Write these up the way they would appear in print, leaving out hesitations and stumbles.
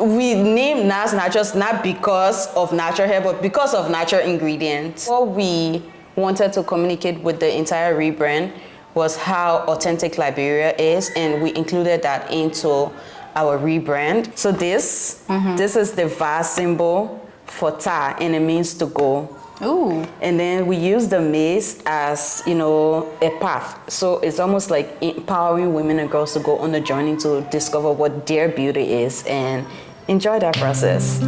we named Nas Naturals not because of natural hair, but because of natural ingredients. What we wanted to communicate with the entire rebrand was how authentic Liberia is, and we included that into our rebrand. So this is the vase symbol for Ta, and it means to go. Ooh. And then we use the maze as, a path. So it's almost like empowering women and girls to go on a journey to discover what their beauty is and enjoy that process.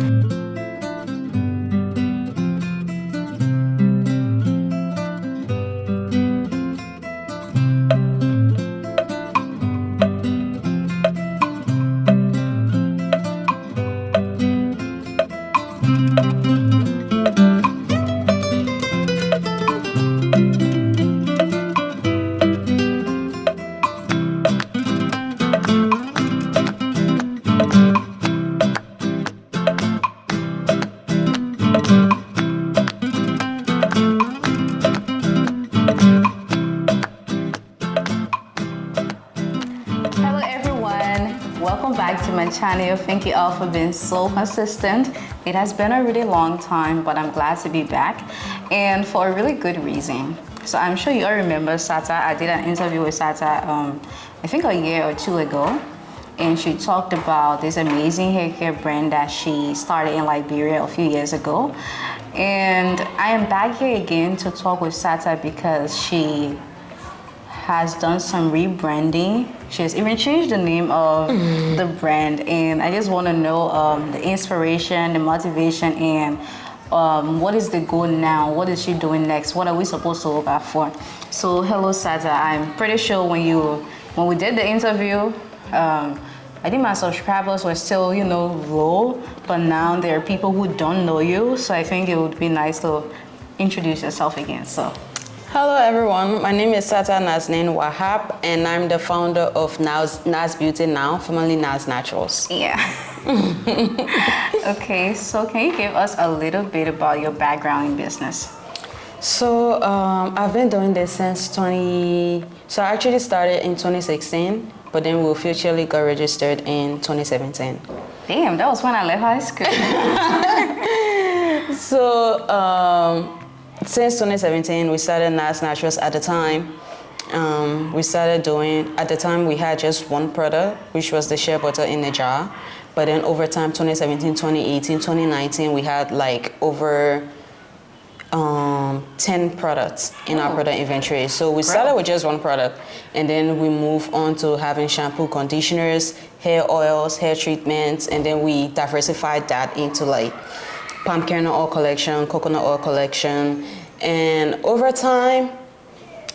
Channel. Thank you all for being so consistent. It has been a really long time, but I'm glad to be back, and for a really good reason. So I'm sure you all remember Sata. I did an interview with Sata I think a year or two ago, and she talked about this amazing hair care brand that she started in Liberia a few years ago. And I am back here again to talk with Sata because she has done some rebranding. She has even changed the name of the brand, and I just want to know the inspiration, the motivation, and what is the goal now? What is she doing next? What are we supposed to look out for? So hello, Sata. I'm pretty sure when we did the interview, I think my subscribers were still, low, but now there are people who don't know you, so I think it would be nice to introduce yourself again. So. Hello everyone, my name is Sata Nazneen Wahab, and I'm the founder of Nas Beauty now, formerly Nas Naturals. Yeah. Okay, so can you give us a little bit about your background in business? So I've been doing this since so I actually started in 2016, but then we officially got registered in 2017. Damn, that was when I left high school. So, since 2017, we started Nas Naturals at the time. At the time we had just one product, which was the shea butter in a jar. But then over time, 2017, 2018, 2019, we had like over 10 products in our product inventory. So we started with just one product, and then we moved on to having shampoo, conditioners, hair oils, hair treatments, and then we diversified that into like palm kernel oil collection, coconut oil collection, and over time,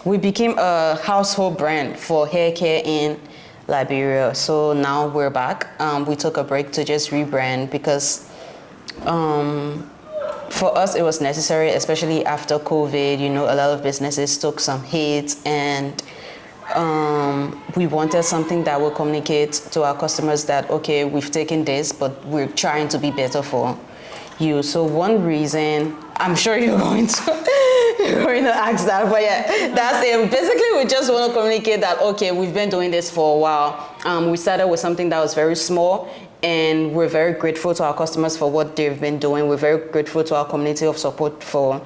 we became a household brand for hair care in Liberia. So now we're back. We took a break to just rebrand because for us it was necessary, especially after COVID. A lot of businesses took some hits, and we wanted something that will communicate to our customers that, okay, we've taken this, but we're trying to be better for you. So one reason, I'm sure you're going to ask that, but yeah, that's it. Basically, we just want to communicate that, okay, we've been doing this for a while. We started with something that was very small, and we're very grateful to our customers for what they've been doing. We're very grateful to our community of support for,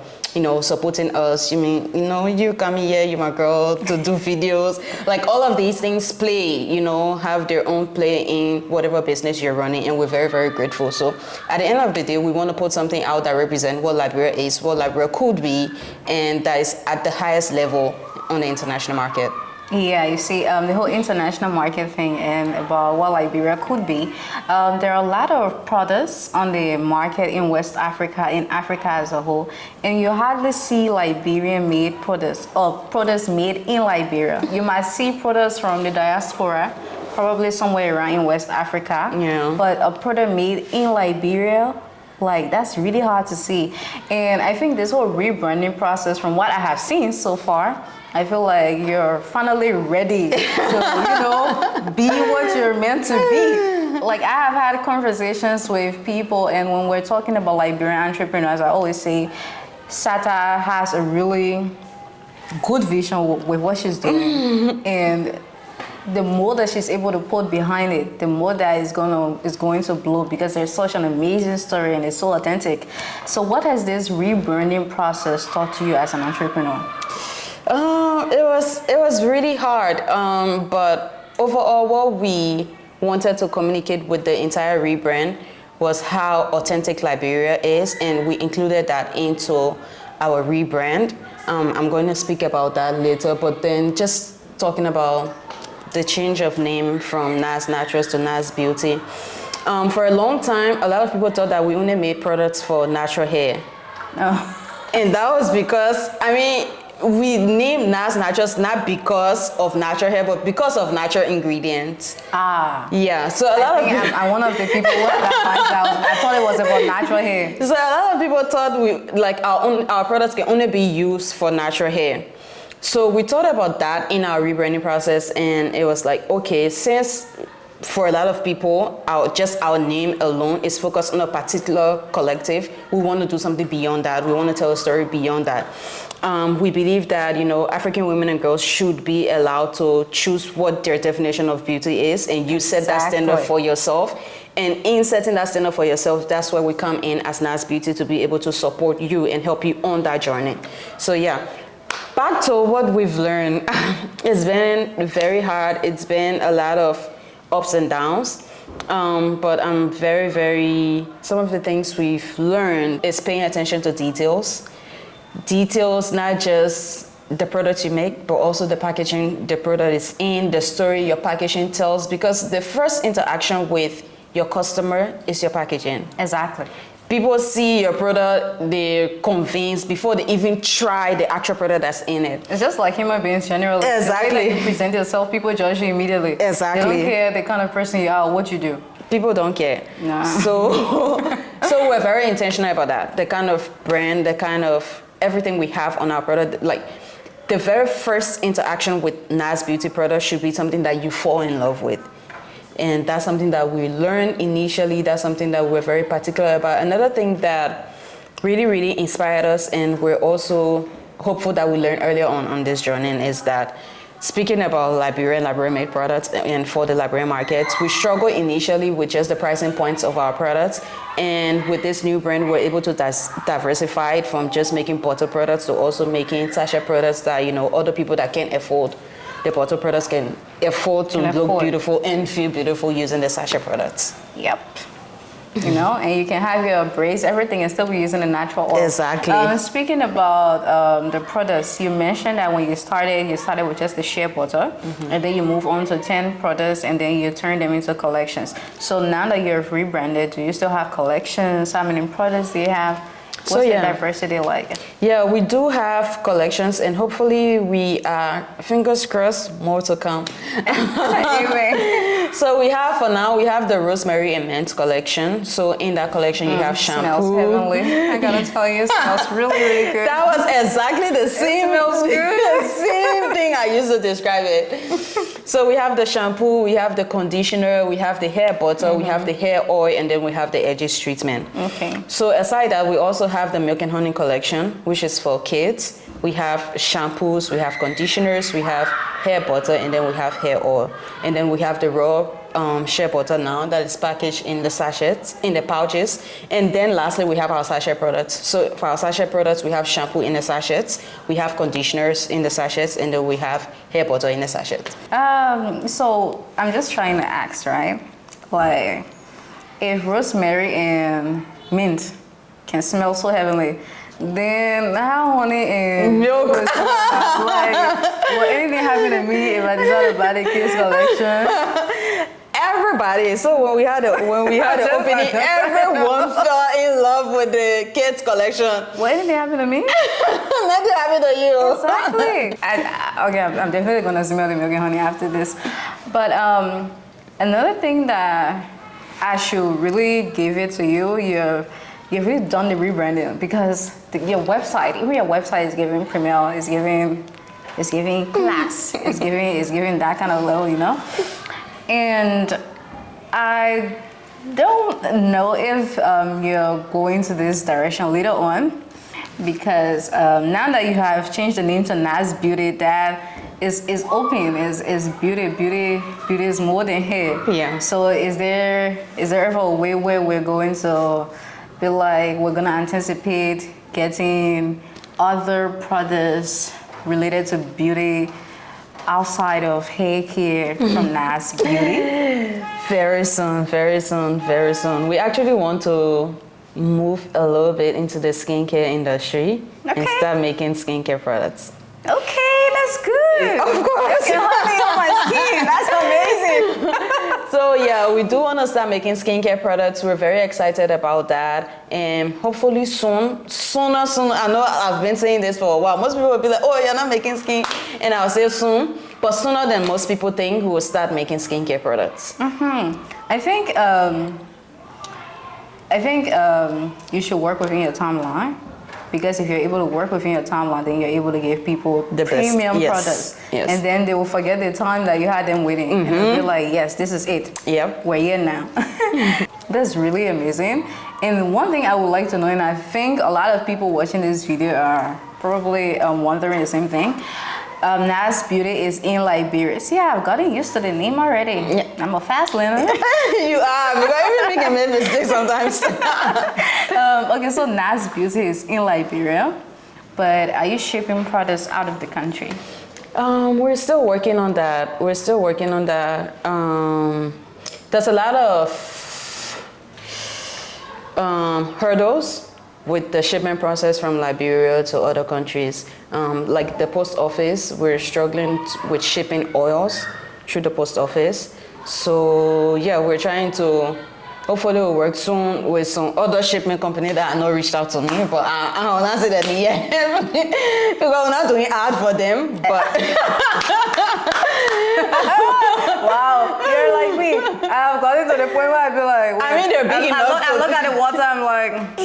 supporting us. You come here, you're my girl, to do videos. Like all of these things play, have their own play in whatever business you're running, and we're very, very grateful. So at the end of the day, we want to put something out that represents what Liberia is, what Liberia could be, and that is at the highest level on the international market. Yeah, you see, the whole international market thing and about what Liberia could be. There are a lot of products on the market in West Africa, in Africa as a whole, and you hardly see Liberian-made products or products made in Liberia. You might see products from the diaspora, probably somewhere around in West Africa, but a product made in Liberia, that's really hard to see. And I think this whole rebranding process, from what I have seen so far, I feel like you're finally ready to, be what you're meant to be. I have had conversations with people, and when we're talking about Liberian entrepreneurs, I always say Sata has a really good vision with what she's doing. And the more that she's able to put behind it, the more that is going to blow, because there's such an amazing story and it's so authentic. So what has this rebranding process taught to you as an entrepreneur? It was really hard, but overall, what we wanted to communicate with the entire rebrand was how authentic Liberia is, and we included that into our rebrand. I'm going to speak about that later, but then just talking about the change of name from Nas Naturals to Naz Beauty. For a long time, a lot of people thought that we only made products for natural hair. Oh. And that was because, I mean, we named Nas Naturals not because of natural hair, but because of natural ingredients. Yeah, so I'm one of the people who had that. I thought it was about natural hair. So a lot of people thought our products can only be used for natural hair. So we thought about that in our rebranding process, and it was like, okay, since for a lot of people, our name alone is focused on a particular collective, we want to do something beyond that. We want to tell a story beyond that. We believe that, African women and girls should be allowed to choose what their definition of beauty is, and you set that standard for yourself. And in setting that standard for yourself, that's where we come in as Nas Beauty to be able to support you and help you on that journey. So yeah. Back to what we've learned, it's been very hard. It's been a lot of ups and downs, but I'm very, some of the things we've learned is paying attention to details. Details, not just the product you make, but also the packaging the product is in, the story your packaging tells, because the first interaction with your customer is your packaging. Exactly. People see your product, they're convinced before they even try the actual product that's in it. It's just like human beings generally. Exactly. The way that you present yourself, people judge you immediately. Exactly. They don't care the kind of person you are, what you do. People don't care. No. So we're very intentional about that. The kind of brand, the kind of everything we have on our product, like the very first interaction with Nas Beauty product should be something that you fall in love with. And that's something that we learned initially. That's something that we're very particular about. Another thing that really inspired us, and we're also hopeful that we learned earlier on this journey, is that speaking about Liberian made products and for the Liberian markets, we struggled initially with just the pricing points of our products. And with this new brand, we're able to diversify it from just making bottle products to also making sachet products that, other people that can't afford the bottle products can afford to look beautiful and feel beautiful using the sachet products. Yep. And you can have your braids, everything, and still be using the natural oil. Exactly. Speaking about the products, you mentioned that when you started with just the shea butter, and then you move on to 10 products, and then you turn them into collections. So now that you've rebranded, do you still have collections? How many products do you have? What's the diversity like? Yeah, we do have collections, and hopefully we are, fingers crossed, more to come. Anyway. So we have the rosemary and mint collection. So in that collection you have shampoo. Smells heavenly. I gotta tell you, it smells really good. That was exactly the same. It smells good. The same thing I used to describe it. So we have the shampoo, we have the conditioner, we have the hair butter, we have the hair oil, and then we have the edges treatment. Okay. So aside that, we also have the milk and honey collection, which is for kids. We have shampoos, we have conditioners, we have hair butter, and then we have hair oil. And then we have the raw shea butter now that is packaged in the sachets, in the pouches. And then lastly, we have our sachet products. So for our sachet products, we have shampoo in the sachets, we have conditioners in the sachets, and then we have hair butter in the sachets. So I'm just trying to ask, right? Like, if rosemary and mint can smell so heavenly, then how honey and milk? Like, will anything happen to me if I decide to buy the kids collection? Everybody. So when we had the opening, everyone fell in love with the kids collection. Will anything happen to me? Nothing happened to you. Exactly. I'm definitely gonna smell the milk and honey after this. But another thing that I should really give it to you, you've really done the rebranding, because your website is giving premier, is giving class, is giving that kind of level, And I don't know if you're going to this direction later on, because now that you have changed the name to Naz Beauty, that is open, is beauty is more than hair. Yeah. So is there ever a way where we're going to be like, we're gonna anticipate getting other products related to beauty outside of hair care from Nas Beauty? Very soon, very soon, very soon. We actually want to move a little bit into the skincare industry and start making skincare products. Okay, that's good. Of course. You can help me on my skin. That's amazing. So yeah, we do want to start making skincare products. We're very excited about that, and hopefully soon. I know I've been saying this for a while. Most people will be like, "Oh, you're not making skin," and I'll say soon. But sooner than most people think, we will start making skincare products. I think you should work within your timeline. Because if you're able to work within your timeline, then you're able to give people The premium best. Yes. products. Yes. And then they will forget the time that you had them waiting. And they'll be like, yes, this is it. Yep. We're here now. That's really amazing. And one thing I would like to know, and I think a lot of people watching this video are probably wondering the same thing. Naz Beauty is in Liberia. See, I've gotten used to the name already. Yeah. I'm a fast learner. You are, because even make a mistake sometimes. Okay, so Naz Beauty is in Liberia, but are you shipping products out of the country? We're still working on that. There's a lot of hurdles with the shipment process from Liberia to other countries. Like the post office, we're struggling with shipping oils through the post office. So yeah, we're trying to, hopefully we'll work soon with some other shipment company that have not reached out to me, but I will not say that yet. Because we're not doing ad for them, but. Wow, you're like me. I've gotten to the point where I'd be like, I mean, they're big enough. I look at the water, I'm like,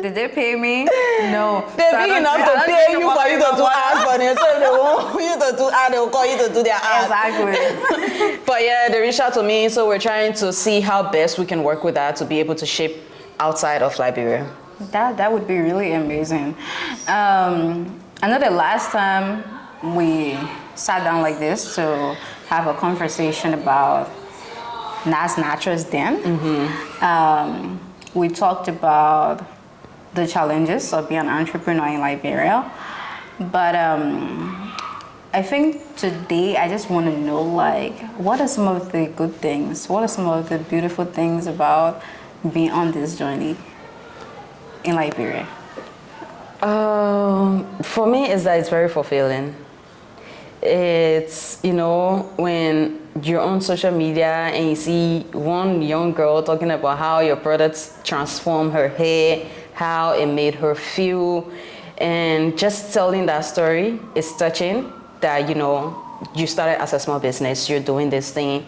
did they pay me? No. They're big enough to pay you for you to do ads for them. So if they want you to do ad, they will call you to do their ad. Exactly. But yeah, they reached out to me, so we're trying to see how best we can work with that to be able to ship outside of Liberia. That would be really amazing. I know the last time we sat down like this to have a conversation about Nas Naturals then, we talked about the challenges of being an entrepreneur in Liberia. But I think today I just want to know, like, what are some of the good things? What are some of the beautiful things about being on this journey in Liberia? For me, is that it's very fulfilling. It's, you know, when you're on social media and you see one young girl talking about how your products transform her hair, how it made her feel, and just telling that story is touching. That, you know, you started as a small business, you're doing this thing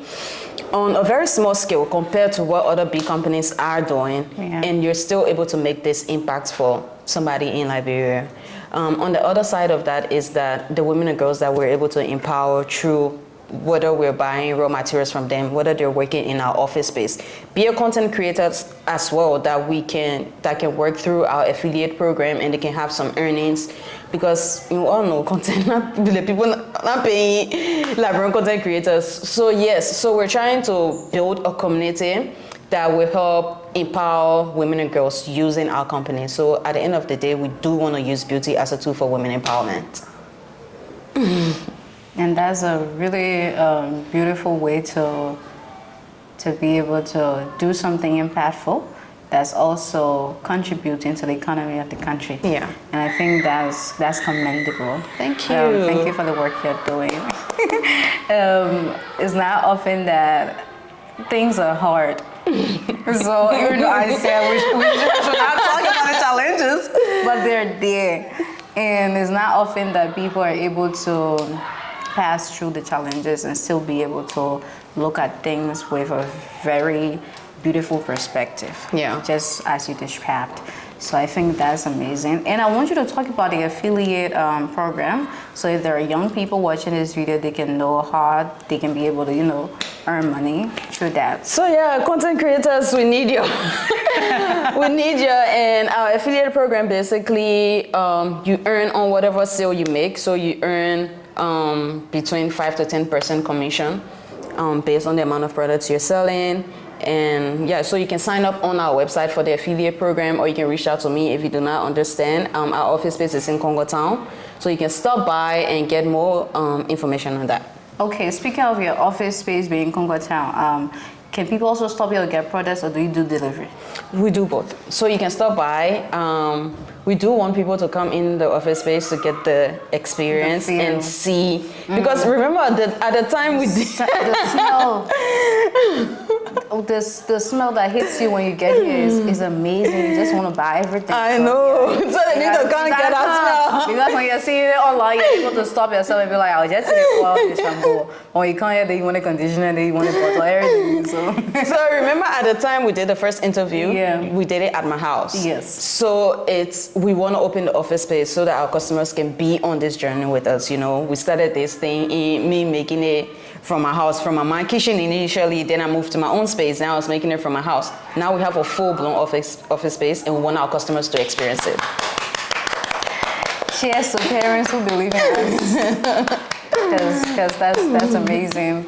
on a very small scale compared to what other big companies are doing, and you're still able to make this impact for somebody in Liberia. On the other side of that is that the women and girls that we're able to empower through whether we're buying raw materials from them, whether they're working in our office space, be a content creators as well that can work through our affiliate program and they can have some earnings, because you all know content, the people not paying Liberian content creators. So yes, so we're trying to build a community that will help empower women and girls using our company. So at the end of the day, we do want to use beauty as a tool for women empowerment. And that's a really beautiful way to be able to do something impactful that's also contributing to the economy of the country. Yeah. And I think that's commendable. Thank you. Thank you for the work you're doing. It's not often that things are hard. So even though I said we should not talk about the challenges, but they're there. And it's not often that people are able to pass through the challenges and still be able to look at things with a very beautiful perspective. Yeah. Just as you described. So I think that's amazing. And I want you to talk about the affiliate program. So if there are young people watching this video, they can know how they can be able to, you know, earn money through that. So yeah, content creators, we need you. We need you. And our affiliate program, basically, you earn on whatever sale you make. So you earn between 5 to 10% commission based on the amount of products you're selling. And yeah, so you can sign up on our website for the affiliate program, or you can reach out to me if you do not understand. Our office space is in Congo Town, so you can stop by and get more information on that. Okay, speaking of your office space being Congo Town, can people also stop here to get products, or do you do delivery? We do both. So you can stop by. We do want people to come in the office space to get the experience and see. Because remember, at the time we did the smell. The smell that hits you when you get here is amazing. You just want to buy everything. I know. Yeah. So they need to come and get that smell. Because when you're seeing it online, you're able to stop yourself and be like, I'll just take the oil, the shampoo. When you come here, then you want a conditioner, then you want a bottle, everything. So remember at the time we did the first interview, we did it at my house. Yes. So we want to open the office space so that our customers can be on this journey with us. You know, we started this thing, me making it from my house, from my kitchen initially, then I moved to my own space. Now I was making it from my house. Now we have a full-blown office space, and we want our customers to experience it. Cheers to parents who believe in us, because that's amazing.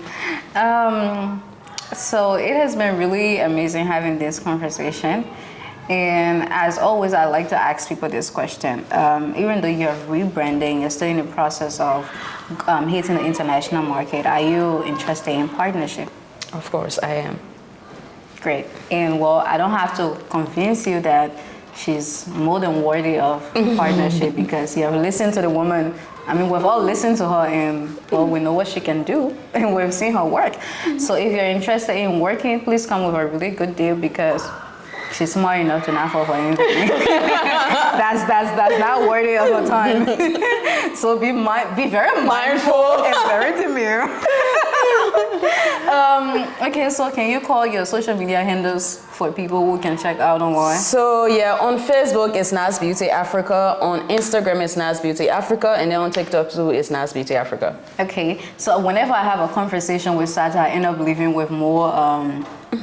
So it has been really amazing having this conversation. And as always, I like to ask people this question. Even though you're rebranding, you're still in the process of hitting the international market. Are you interested in partnership? Of course, I am. Great. And well, I don't have to convince you that she's more than worthy of partnership, because you have listened to the woman. I mean, we've all listened to her, and well, we know what she can do, and we've seen her work. So if you're interested in working, please come with a really good deal, because she's smart enough to not fall for anything. that's not worthy of her time. So be very mindful and very demure. Okay, so can you call your social media handles for people who can check out online? So yeah, on Facebook it's Naz Beauty Africa, on Instagram it's Naz Beauty Africa, and then on TikTok too it's Naz Beauty Africa. Okay, so whenever I have a conversation with Sata, I end up leaving with more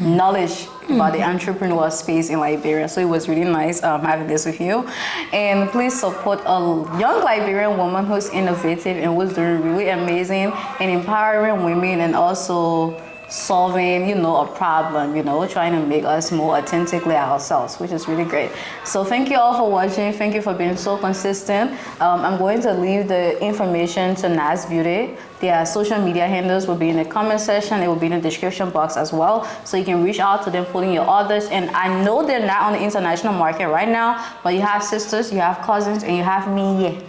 knowledge about the entrepreneur space in Liberia. So it was really nice having this with you. And please support a young Liberian woman who's innovative and who's doing really amazing and empowering women, and also solving, a problem, trying to make us more authentically ourselves, which is really great. So thank you all for watching. Thank you for being so consistent. I'm going to leave the information to Naz Beauty. Their social media handles will be in the comment section. It will be in the description box as well. So you can reach out to them, put in your orders. And I know they're not on the international market right now, but you have sisters, you have cousins, and you have me here.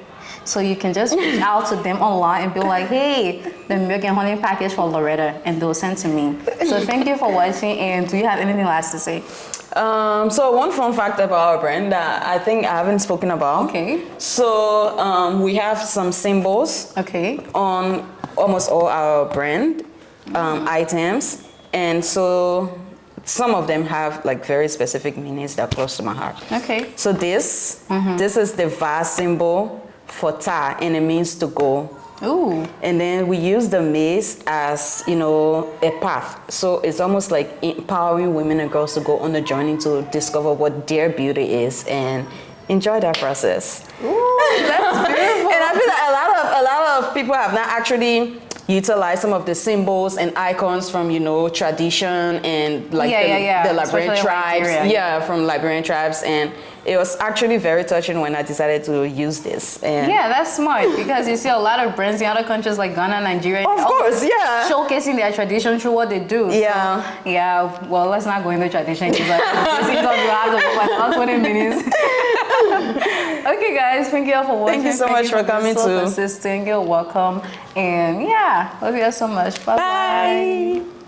So you can just reach out to them online and be like, hey, the milk and honey package for Lauretta, and they'll send to me. So thank you for watching, and do you have anything last to say? So one fun fact about our brand that I think I haven't spoken about. Okay. So we have some symbols on almost all our brand items, and so some of them have like very specific meanings that are close to my heart. Okay. So this is the vase symbol for Ta, and it means to go. Ooh. And then we use the maze as, a path. So it's almost like empowering women and girls to go on a journey to discover what their beauty is and enjoy that process. Ooh, that's beautiful. And I feel like a lot of people have not actually utilized some of the symbols and icons from, tradition and like the Liberian tribes. Yeah, from Liberian tribes. And it was actually very touching when I decided to use this. And yeah, that's smart, because you see a lot of brands in other countries like Ghana, Nigeria. Of course, yeah. Showcasing their tradition through what they do. Yeah. So, yeah, well, let's not go into tradition. But this is what you have to go about 20 minutes. Okay, guys, thank you all for watching. Thank you so much for coming too. Consistent. You're welcome. And yeah, love you all so much. Bye-bye. Bye.